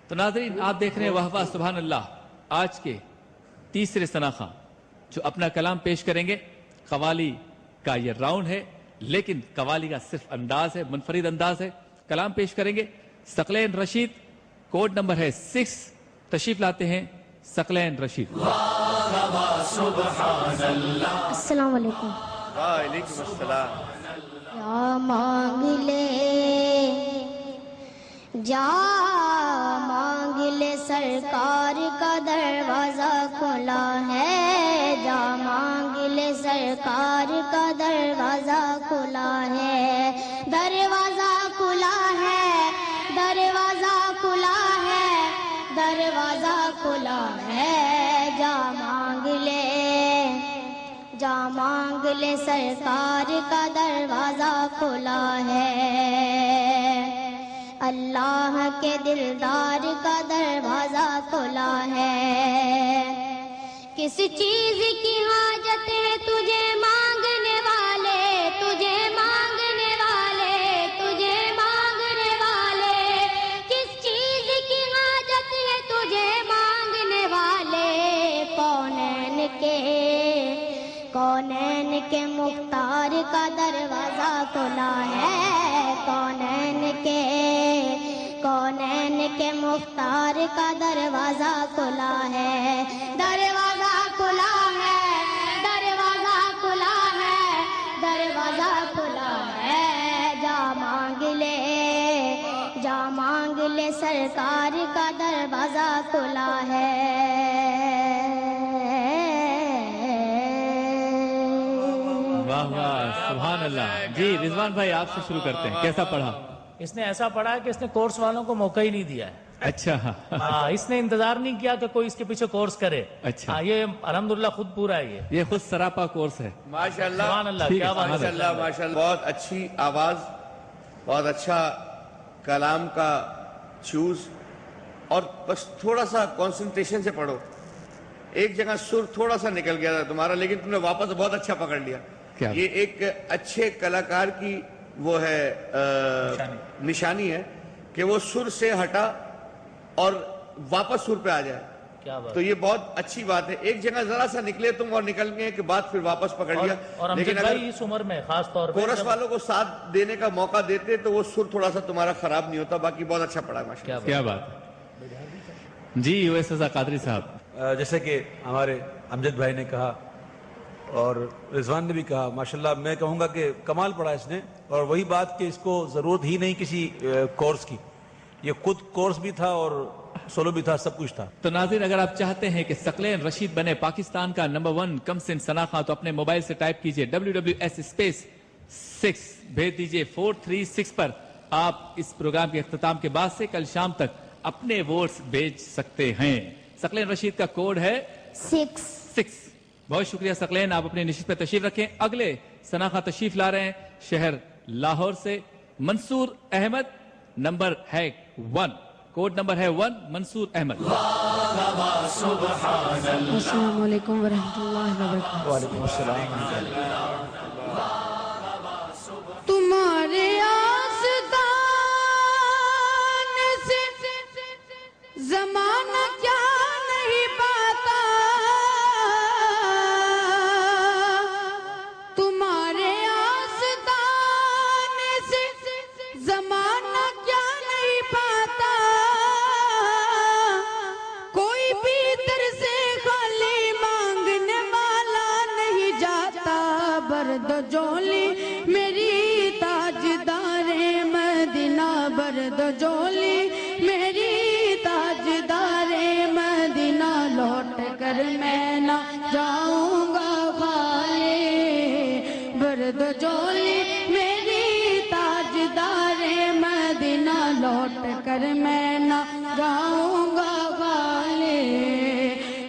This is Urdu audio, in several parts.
تو ناظرین آپ دیکھ رہے ہیں واہ واہ سبحان اللہ آج کے تیسرے ثنا خواں جو اپنا کلام پیش کریں گے. قوالی کا یہ راؤنڈ ہے لیکن قوالی کا صرف انداز ہے, منفرد انداز ہے. کلام پیش کریں گے ثقلین رشید, کوڈ نمبر ہے 6. تشریف لاتے ہیں ثقلین رشید. السلام علیکم. وعلیکم السلام. یا مانگ لے جا مانگ لے سرکار کا دروازہ کھلا ہے, جا مانگ لے سرکار کا دروازہ کھلا ہے, دروازہ کھلا ہے, دروازہ کھلا ہے, دروازہ کھلا ہے, جا مانگ لے, جا مانگ لے سرکار کا دروازہ کھلا ہے, اللہ کے دلدار کا دروازہ کھلا ہے. کس چیز کی حاجت ہے تجھے مانگنے والے, تجھے مانگنے والے, تجھے مانگنے والے, کس چیز کی حاجت ہے تجھے مانگنے والے, کونین کے مختار کا دروازہ کھلا ہے, کونین کے مختار کا دروازہ کھلا ہے, دروازہ کھلا ہے, دروازہ کھلا ہے, دروازہ کھلا ہے, جا مانگ لے, جا مانگ لے سرکار کا دروازہ کھلا ہے. واہ واہ سبحان اللہ. جی رضوان بھائی آپ سے شروع کرتے ہیں, کیسا پڑھا؟ اس نے ایسا پڑھا ہے کہ اس نے کورس والوں کو موقع ہی نہیں دیا ہے. اچھا ہاں, اس نے انتظار نہیں کیا کہ کوئی اس کے پیچھے کورس کرے. اچھا, یہ الحمدللہ خود پورا ہے. یہ خود سراپا کورس ہے. ماشاءاللہ سبحان اللہ, ٹھیک ہے, کیا بات ہے. ماشاءاللہ ماشاءاللہ. بہت اچھی آواز, بہت اچھا کلام کا چوز, اور بس تھوڑا سا کنسنٹریشن سے پڑھو. ایک جگہ سر تھوڑا سا نکل گیا تھا تمہارا, لیکن تم نے واپس بہت اچھا پکڑ لیا. یہ ایک اچھے کلاکار کی وہ ہے نشانی ہے کہ وہ سر سے ہٹا اور واپس سر پہ آ جائے. تو یہ بہت اچھی بات ہے. ایک جگہ ذرا سا نکلے تم اور نکل گئے کہ بات پھر واپس پکڑ لیا. لیکن اگر اس عمر میں خاص طور پر کورس والوں کو ساتھ دینے کا موقع دیتے تو وہ سر تھوڑا سا تمہارا خراب نہیں ہوتا. باقی بہت اچھا پڑھا ماشاءاللہ. کیا بات ہے. جی یویس رضا قادری صاحب. جیسے کہ ہمارے امجد بھائی نے کہا اور رضوان نے بھی کہا, ماشاءاللہ میں کہوں گا کہ کمال پڑھا اس نے. اور وہی بات کہ اس کو ضرورت ہی نہیں کسی کورس کی, یہ خود کورس بھی تھا اور سولو بھی تھا, سب کچھ تھا. تو ناظرین اگر آپ چاہتے ہیں کہ ثقلین رشید بنے پاکستان کا نمبر 1 کم سن ثنا خواں تو اپنے موبائل سے ٹائپ کیجئے WWS6 بھیج دیجئے 436 پر. آپ اس پروگرام کے اختتام کے بعد سے کل شام تک اپنے ووٹس بھیج سکتے ہیں. ثقلین رشید کا کوڈ ہے 6. بہت شکریہ ثقلین, آپ اپنی نشست پہ تشریف رکھیں. اگلے ثنا خواں تشریف لا رہے ہیں شہر لاہور سے منصور احمد, نمبر ہے 1, کوڈ نمبر ہے 1. منصور احمد. السلام علیکم ورحمۃ اللہ وبرکاتہ. وعلیکم السلام. تمہارے آستانے سے زمانہ کیا نہیں پاتا, تمہارے آستانے سے زمانہ کیا نہیں پاتا, کوئی بھی در سے خالی مانگنے والا نہیں جاتا. برد جولی میری تاجدار مدینہ, برد جولی میری تاجدار مدینہ, لوٹ کر میں نہ جاؤں گا خالی. برد جولی میری تاجدار مدینہ, لوٹ کر میں نہ جاؤں گا خالی.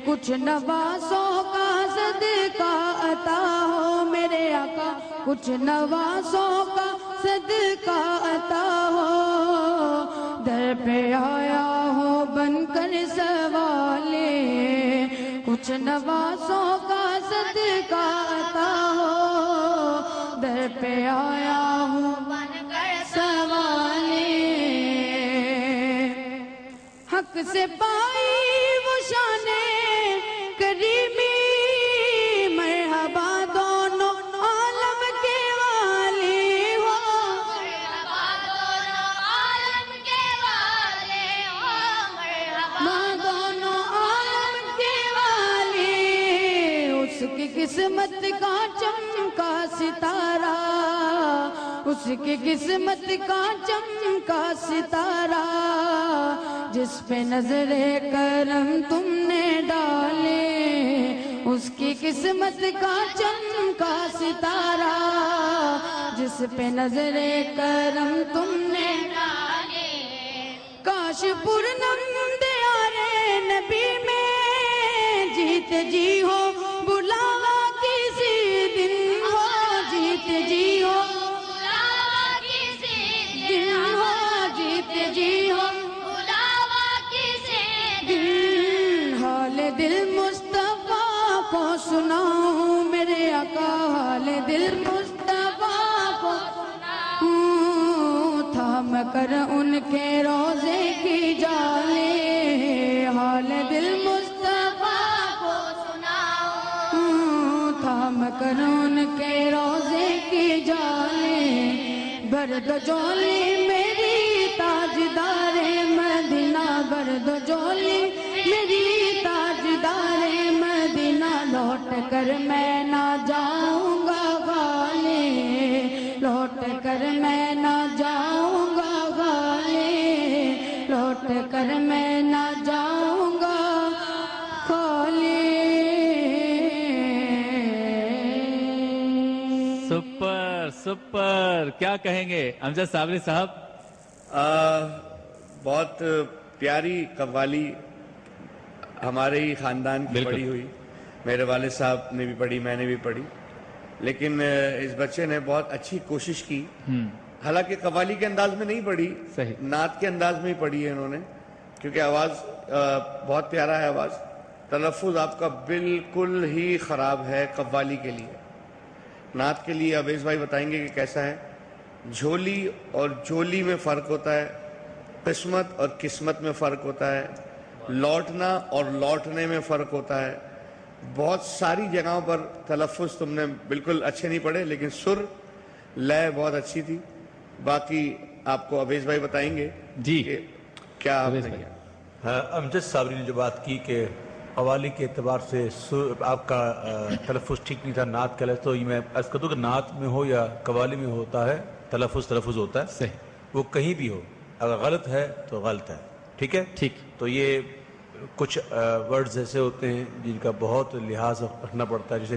کچھ نوازوں کا صدقہ عطا ہو میرے آقا, کچھ نوازوں کا صدقہ عطا ہو. در پہ آیا ہو بن کر سوالے, کچھ نوازوں کا صدقہ عطا ہو. در پہ آیا ہوں بن کر سوالے. حق سے پائی وہ شان کریمی مرحبا دونوں عالم کے والے ہو مرحبا دونوں عالم کے والے ہو مرحبا دونوں عالم کے والے اس کی قسمت کا چمکا ستارہ اس کی قسمت کا چمکا ستارہ جس پہ نظر کرم تم نے ڈالے اس کی قسمت کا چمکا ستارہ جس پہ نظر کرم تم نے ڈالے کاش پورنم دیارے نبی میں جیت جی ہو بلاوا کسی دن ہو جیت جی ہو بلاوا کسی دن ہو جیت جی ہو بلاوا کسی دن حال دل مصطفیٰ کو سناؤں میرے آقا حال دل مصطفیٰ کو تھام کر ان کے روزے کی جالے حال دل مصطفیٰ کو تھام کر ان کے روزے کی جالے برد جولی میری تاجدار مدینہ برد جولی میری تاجدار مدینہ لوٹ کر میں نہ جاؤں گا غالے لوٹ کر میں نہ جاؤں گا غالے لوٹ کر میں نہ جاؤں گا خالے سپر سپر کیا کہیں گے امجد صابری صاحب؟ بہت پیاری قوالی ہمارے ہی خاندان کی پڑھی ہوئی میرے والد صاحب نے بھی پڑھی میں نے بھی پڑھی لیکن اس بچے نے بہت اچھی کوشش کی حالانکہ قوالی کے انداز میں نہیں پڑھی نعت کے انداز میں ہی پڑھی ہے انہوں نے کیونکہ آواز بہت پیارا ہے آواز تلفظ آپ کا بالکل ہی خراب ہے قوالی کے لیے نعت کے لیے اویس بھائی بتائیں گے کہ کیسا ہے جھولی اور جولی میں فرق ہوتا ہے قسمت اور قسمت میں فرق ہوتا ہے لوٹنا اور لوٹنے میں فرق ہوتا ہے بہت ساری جگہوں پر تلفظ تم نے بالکل اچھے نہیں پڑھے لیکن سر لے بہت اچھی تھی باقی آپ کو اویس بھائی بتائیں گے جی کہ کیا آپ نے کیا امجد صابری نے جو بات کی کہ قوالی کے اعتبار سے آپ کا تلفظ ٹھیک نہیں تھا نعت کا تو یہ میں عرض کر دوں کہ نعت میں ہو یا قوالی میں ہوتا ہے تلفظ ہوتا ہے صحیح وہ کہیں بھی ہو اگر غلط ہے تو غلط ہے ٹھیک ہے ٹھیک تو یہ کچھ ورڈز ایسے ہوتے ہیں جن کا بہت لحاظ رکھنا پڑتا ہے جیسے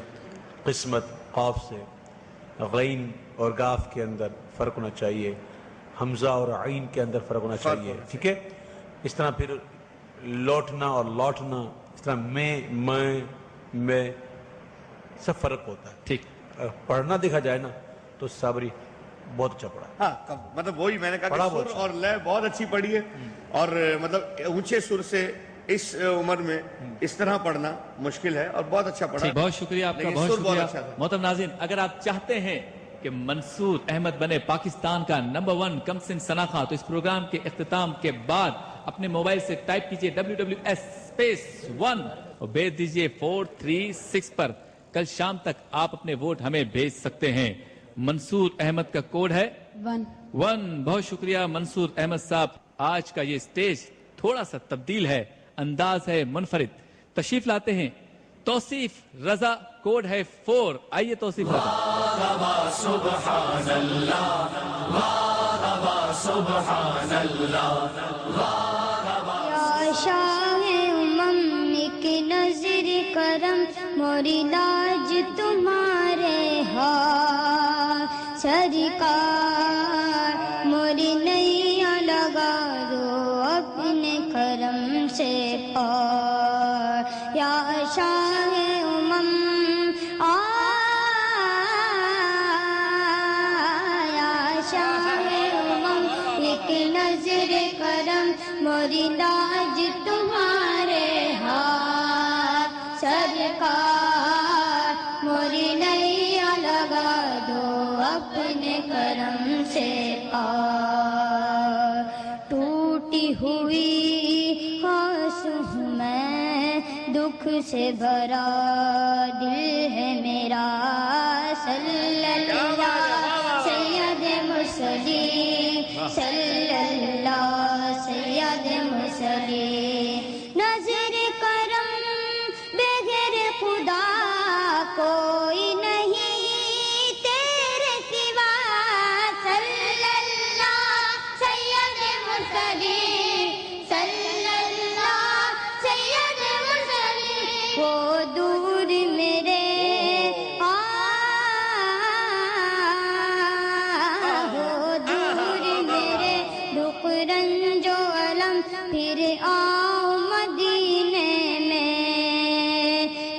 قسمت قاف سے غین اور گاف کے اندر فرق ہونا چاہیے حمزہ اور عین کے اندر فرق ہونا چاہیے ٹھیک ہے اس طرح پھر لوٹنا اور لوٹنا اس طرح میں سب فرق ہوتا ہے ٹھیک پڑھنا دیکھا جائے نا تو صابری بہت اچھا پڑھا ہاں مطلب وہی میں نے کہا کہ سر اور لے بہت اچھی پڑھی ہے اور مطلب اونچے سر سے اس عمر میں اس طرح پڑھنا مشکل ہے اور بہت اچھا پڑھا بہت شکریہ آپ کا بہت شکریہ محترم ناظرین اگر آپ چاہتے ہیں کہ منصور احمد بنے پاکستان کا نمبر 1 کم سن سناخواں تو اس پروگرام کے اختتام کے بعد اپنے موبائل سے ٹائپ کیجئے WWS1 اور بھیج دیجئے 436 پر کل شام تک آپ اپنے ووٹ ہمیں بھیج سکتے ہیں منصور احمد کا کوڈ ہے 1 بہت شکریہ منصور احمد صاحب آج کا یہ سٹیج تھوڑا سا تبدیل ہے انداز ہے منفرد تشریف لاتے ہیں توصیف رضا کوڈ ہے 4 آئیے توصیف رضا سبحان اللہ سبحان اللہ یا شاہ امم کی نظر کرم موری لاج تمہارے ہاتھ سرکار موری نیا لگا دو اپنے کرم سے پار یا شاہ امم یا شاہ امم کی نظر کرم موری لاج تمہارے ہاتھ سرکار موری نیا لگا دو اپنے کرم سے پار ٹوٹی ہوئی دکھ سے بھرا دل ہے میرا صلی اللہ سید مرسلین صلی اللہ سید مرسلین نظر کرم بغیر خدا کوئی نہیں تیرے سوا صلی اللہ سید مرسلین صلی اللہ سید مرسلین وہ دور میرے وہ دور میرے دکھ رنج و علم پھر آؤ مدینے میں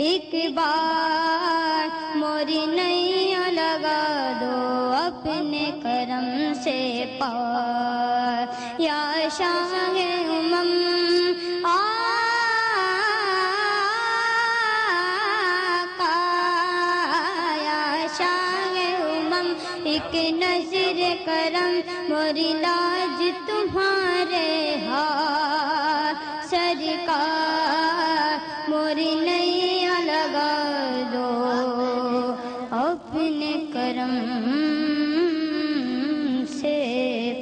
ایک بار موری نیا لگا دو اپنے کرم سے پار یا شاہ امم آقا یا شاہ امم ایک نظر کرم موری لاج تمہارے ہاتھ سرکار موری نیا لگا دو اپنے کرم سے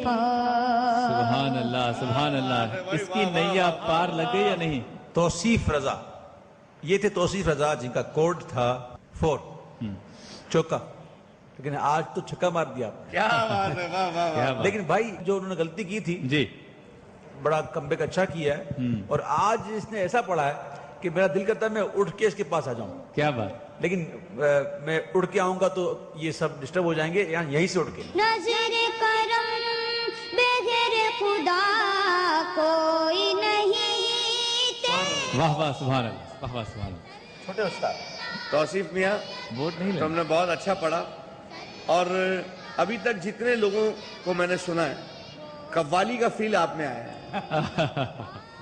پار سبحان اللہ سبحان اللہ. اس کی نیا پار لگ گئی یا نہیں؟ توصیف رضا، یہ تھے توصیف رضا جن کا کوڈ تھا 4 چوکا، لیکن آج تو چھکا مار دیا آپ نے. کیا بات ہے، واہ واہ واہ. لیکن بھائی جو انہوں نے غلطی کی تھی جی بڑا کم بیک اچھا کیا ہے، اور آج اس نے ایسا پڑھا ہے کہ میرا دل کرتا ہے میں اٹھ کے اس کے پاس آ جاؤں، کیا بات. لیکن میں اٹھ کے آؤں گا تو یہ سب ڈسٹرب ہو جائیں گے، یہیں سے اٹھ کے. نظر کرم بغیر خدا کوئی نہیں واہ واہ سبحان اللہ واہ واہ سبحان اللہ. چھوٹے استاد توصیف میاں ووٹ نہیں تم نے بہت اچھا پڑھا، اور ابھی تک جتنے لوگوں کو میں نے سنا ہے قوالی کا فیل آپ میں آیا ہے.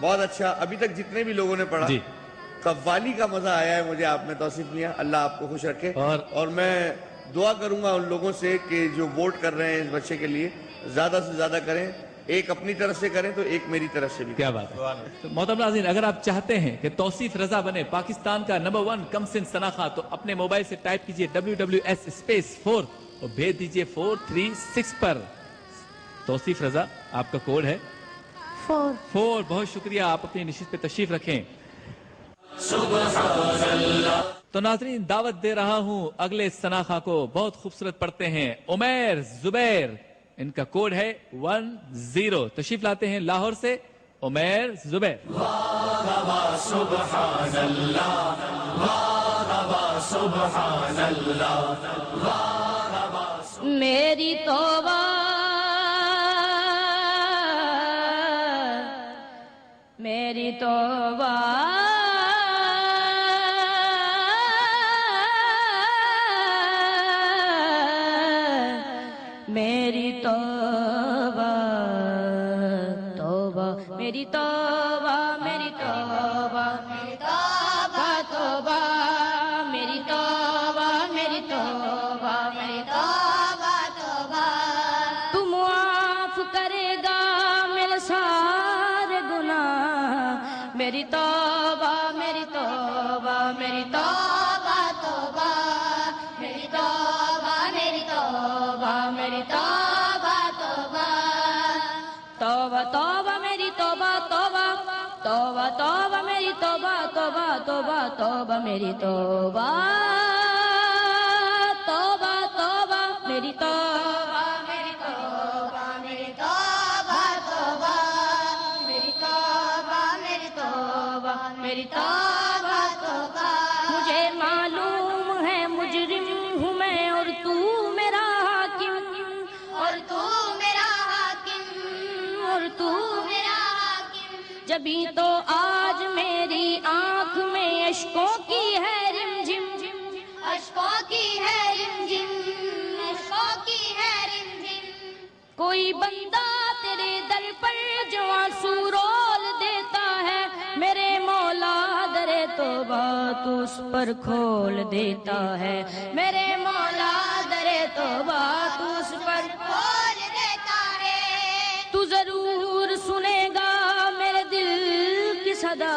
بہت اچھا. ابھی تک جتنے بھی لوگوں نے پڑھا جی. قوالی کا مزہ آیا ہے مجھے آپ میں توصیف میاں. اللہ آپ کو خوش رکھے. اور میں دعا کروں گا ان لوگوں سے کہ جو ووٹ کر رہے ہیں اس بچے کے لیے زیادہ سے زیادہ کریں، ایک اپنی طرف سے کریں تو ایک میری طرف سے بھی. کیا بات ہے. تو محترم ناظرین، اگر آپ چاہتے ہیں کہ توصیف رضا بنے پاکستان کا نمبر 1 کم سن سناخہ، تو اپنے موبائل سے ٹائپ کیجئے WWS_4 اور بھیج دیجئے 436 پر. توصیف رضا آپ کا کوڈ ہے 4. بہت شکریہ، آپ اپنی نشست پہ تشریف رکھیں. تو ناظرین دعوت دے رہا ہوں اگلے سناخہ کو. بہت خوبصورت پڑھتے ہیں عمیر زبیر، ان کا کوڈ ہے 10. تشریف لاتے ہیں لاہور سے عمیر زبیر. سبحان اللہ سبحان اللہ. میری توبہ میری توبہ میری توبہ توبہ میری توبہ میری توبہ میری توبہ توبہ میری توبہ میری توبہ میری توبہ توبہ. تو معاف کرے گا میرے سارے گناہ. میری توبہ میری توبہ میری توبہ توبہ میری توبہ میری توبہ میری توبہ توبہ. توبہ توبہ میری توبہ توبہ توبہ توبہ میری توبہ توبہ توبہ توبہ میری توبہ توبہ توبہ میری توبہ میری توبہ میری توبہ توبہ میری توبہ میری توبہ میری توبہ توبہ. مجھے معلوم ہے مجرم ہوں میں اور تو میرا حاکم، اور تو میرا حاکم، اور تو میرا حاکم. جبھی تو آج میری آنکھ میں اشکوں کی ہے رمجم، اشکوں کی ہے رمجم، اشکوں کی ہے رمجم. کوئی بندہ تیرے در پر جو آنسو رول دیتا ہے، میرے مولا در توبہ تو اس پر کھول دیتا ہے. میرے مولا در توبہ تو اس پر کھول دیتا ہے. تو ضرور سنے گا میرے دل کی صدا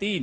3,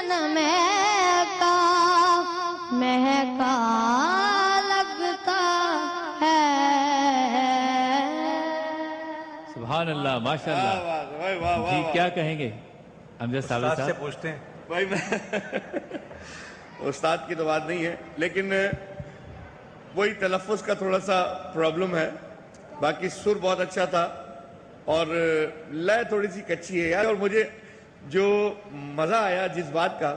گلشن میں کا مہکا لگتا ہے. سبحان اللہ، ماشاء اللہ. واہ واہ واہ جی کیا کہیں گے امجد صابری استاد سے صاحب؟ پوچھتے ہیں. بھائی میں استاد کی تو بات نہیں ہے، لیکن وہی تلفظ کا تھوڑا سا پرابلم ہے. باقی سر بہت اچھا تھا اور لے تھوڑی سی کچی ہے یار. اور مجھے جو مزہ آیا جس بات کا،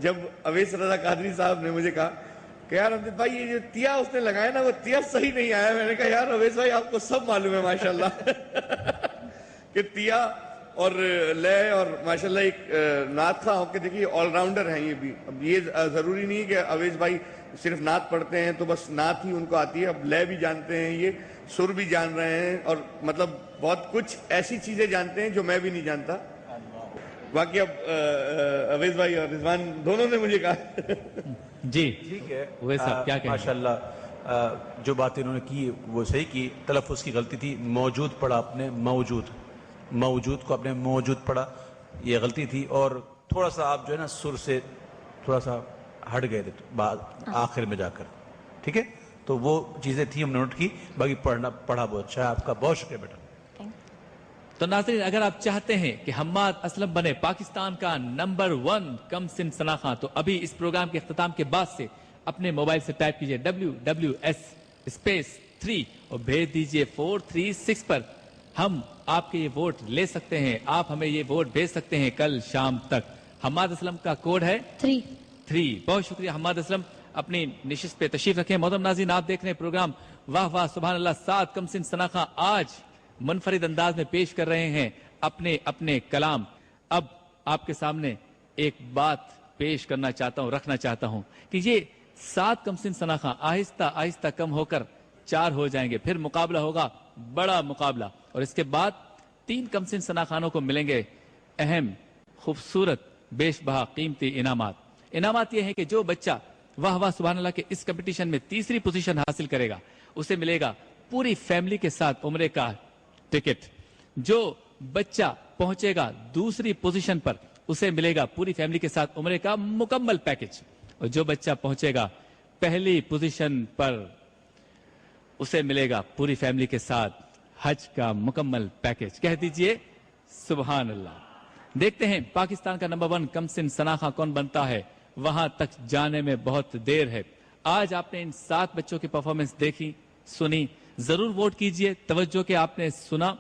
جب اویس رضا قادری صاحب نے مجھے کہا کہ یار امجد بھائی یہ جو تیا اس نے لگایا نا وہ تیا صحیح نہیں آیا. میں نے کہا یار اویس بھائی آپ کو سب معلوم ہے ماشاءاللہ کہ تیا اور لے اور ماشاءاللہ ایک نعت خواہ ہو کے دیکھیے آل راؤنڈر ہیں یہ بھی. اب یہ ضروری نہیں کہ اویس بھائی صرف نعت پڑھتے ہیں تو بس نعت ہی ان کو آتی ہے. اب لے بھی جانتے ہیں، یہ سر بھی جان رہے ہیں، اور مطلب بہت کچھ ایسی چیزیں جانتے ہیں جو میں بھی نہیں جانتا. باقی اب اویس بھائی اور رضوان دونوں نے مجھے کہا جی ٹھیک ہے. اویس صاحب کیا کہیں گے؟ ماشاءاللہ جو باتیں انہوں نے کی وہ صحیح کی. تلفظ کی غلطی تھی، موجود پڑھا آپ نے موجود کو آپ نے موجود پڑھا، یہ غلطی تھی. اور تھوڑا سا آپ جو ہے نا سر سے تھوڑا سا ہٹ گئے تھے بعد آخر میں جا کر. ٹھیک ہے، تو وہ چیزیں تھیں ہم نے نوٹ کی. باقی پڑھا بہت اچھا ہے. آپ کا بہت شکریہ بیٹا. تو ناظرین اگر آپ چاہتے ہیں کہ حماد اسلم بنے پاکستان کا نمبر 1 کم سن شناخواں، تو ابھی اس پروگرام کے اختتام کے بعد سے اپنے موبائل سے ٹائپ کیجئے WWS_3 اور بھیج دیجئے 436 پر. ہم آپ کے یہ ووٹ لے سکتے ہیں، آپ ہمیں یہ ووٹ بھیج سکتے ہیں کل شام تک. حماد اسلم کا کوڈ ہے 3. بہت شکریہ حماد اسلم. اپنی نشست پہ تشریف رکھیں. محترم ناظرین آپ دیکھ رہے ہیں پروگرام واہ واہ سبحان اللہ. 7 کم سن شناخواں آج منفرد انداز میں پیش کر رہے ہیں اپنے اپنے کلام. اب آپ کے سامنے ایک بات پیش کرنا چاہتا ہوں، رکھنا چاہتا ہوں کہ یہ 7 کم سن شناخواں آہستہ آہستہ کم ہو کر 4 ہو جائیں گے. پھر مقابلہ ہوگا، بڑا مقابلہ. اور اس کے بعد 3 کم سن شناخوانوں کو ملیں گے اہم، خوبصورت، بیش بہا قیمتی انعامات یہ ہیں کہ جو بچہ واہ واہ سبحان اللہ کے اس کمپٹیشن میں تیسری پوزیشن حاصل کرے گا اسے ملے گا پوری فیملی کے ساتھ عمرے کا ٹکٹ. جو بچہ پہنچے گا دوسری پوزیشن پر اسے ملے گا پوری فیملی کے ساتھ عمرے کا مکمل پیکج. اور جو بچہ پہنچے گا پہلی پوزیشن پر اسے ملے گا پوری فیملی کے ساتھ حج کا مکمل پیکج. کہہ دیجئے سبحان اللہ. دیکھتے ہیں پاکستان کا نمبر 1 کم سن شناخواں کون بنتا ہے. وہاں تک جانے میں بہت دیر ہے. آج آپ نے ان 7 بچوں کی پرفارمنس دیکھی، سنی. ضرور ووٹ کیجئے. توجہ کہ آپ نے سنا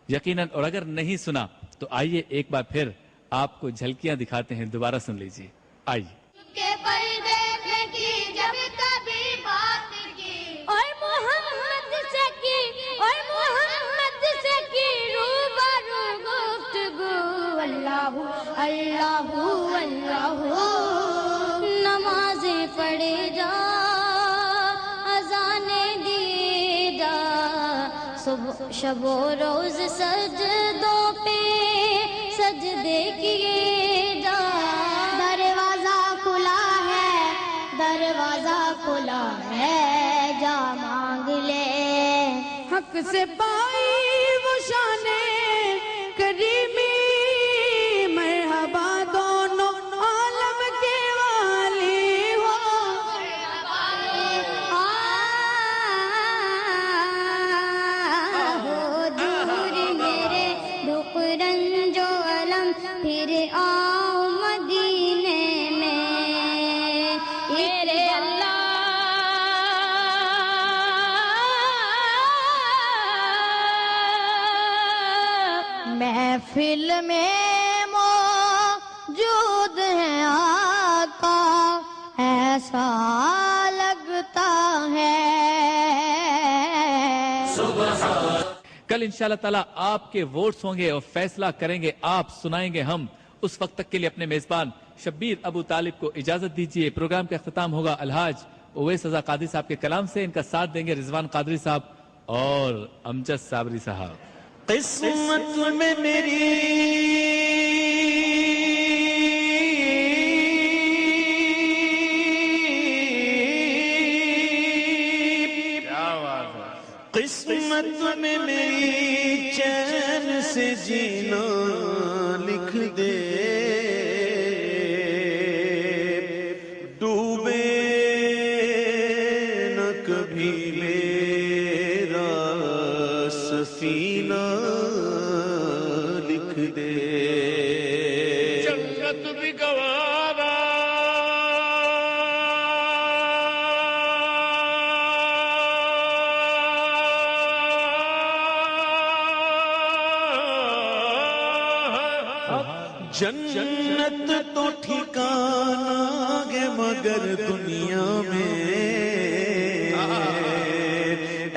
یقیناً، اور اگر نہیں سنا تو آئیے ایک بار پھر آپ کو جھلکیاں دکھاتے ہیں. دوبارہ سن لیجئے. آئیے. کے پردے میں کی جب کبھی بات کی اور محمد سے کی اور محمد سے کی روبرو گفتگو. اللہ اللہ اللہ نمازیں پڑھے جا، اذانیں دی جا، صبح شب و روز سجدوں پہ سجدے کیے جا. دروازہ کھلا ہے، دروازہ کھلا ہے، جا مانگ لے. حق سے پائی وہ شان کریمی، مرحبا دونوں عالم کے والی ہو. ہو دور میرے دکھ رنج و علم، پھر آؤ مدینے میں. تیرے اللہ محفل میں موجود ہے آقا، ایسا لگتا ہے. کل انشاءاللہ تعالیٰ آپ کے ووٹس ہوں گے اور فیصلہ کریں گے آپ، سنائیں گے ہم. اس وقت تک کے لیے اپنے میزبان شبیر ابو طالب کو اجازت دیجیے. پروگرام کا اختتام ہوگا الحاج اویس رضا قادری صاحب کے کلام سے. ان کا ساتھ دیں گے رضوان قادری صاحب اور امجد صابری صاحب. قسمت میں میری قسمت میں میری چین سے جینا لکھ دے. میرا سفینہ لکھ دے جنت بھی گوارا جنت تو ٹھکانا ہے مگر دنیا میں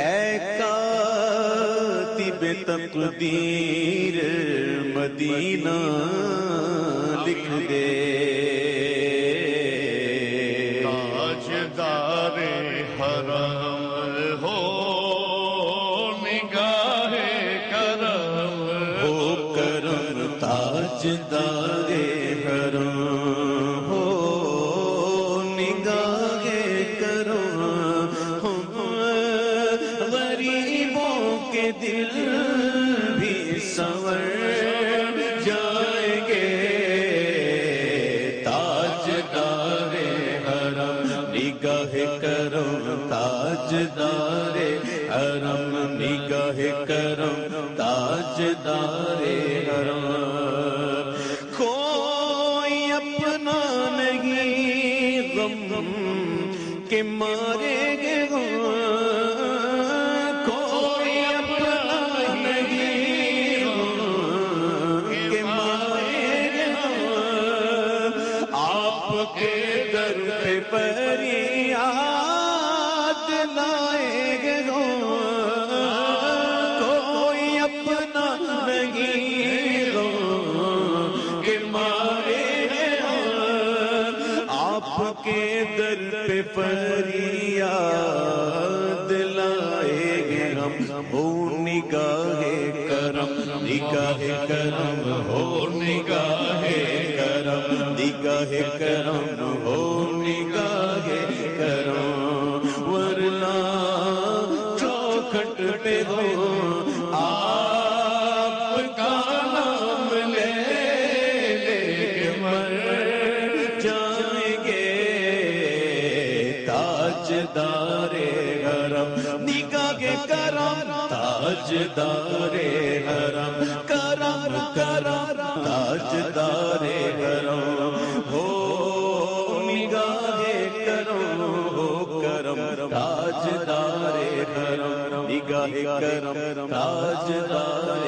اے کاتب تقدیر مدینہ لکھ دے تاجدار حرم ہو نگاہ کرم ہو کرم تاجدار حرم ہو نگاہ کرم غریبوں کے دل بھی سنور جائیں گے تاجدار حرم نگاہ کرم تاجدار حرم نگاہ کرم تاجدار حرم کوئی اپنا نہیں غم کے مارے گے کوئی اپنا نہیں غم کے مارے گے آپ کے در پہ فریاد لائے گے کوئی اپنا نہیں غم کے مارے گے آپ کے در پہ فریاد لائے گے ہم ہو نگاہ کرم نگاہ کرم ہو نگاہ کرم نگاہ کرم ہو نگاہ کرم ورنہ چوکھٹ پہ ہو آپ کا نام لے لے مر جائیں گے تاجدار حرم نگاہ کرم تاجدار حرم کرم کرم تاجدار حرم ہو نگاہ کرم ہو کرم تاجدار حرم نگاہ کرم تاجدار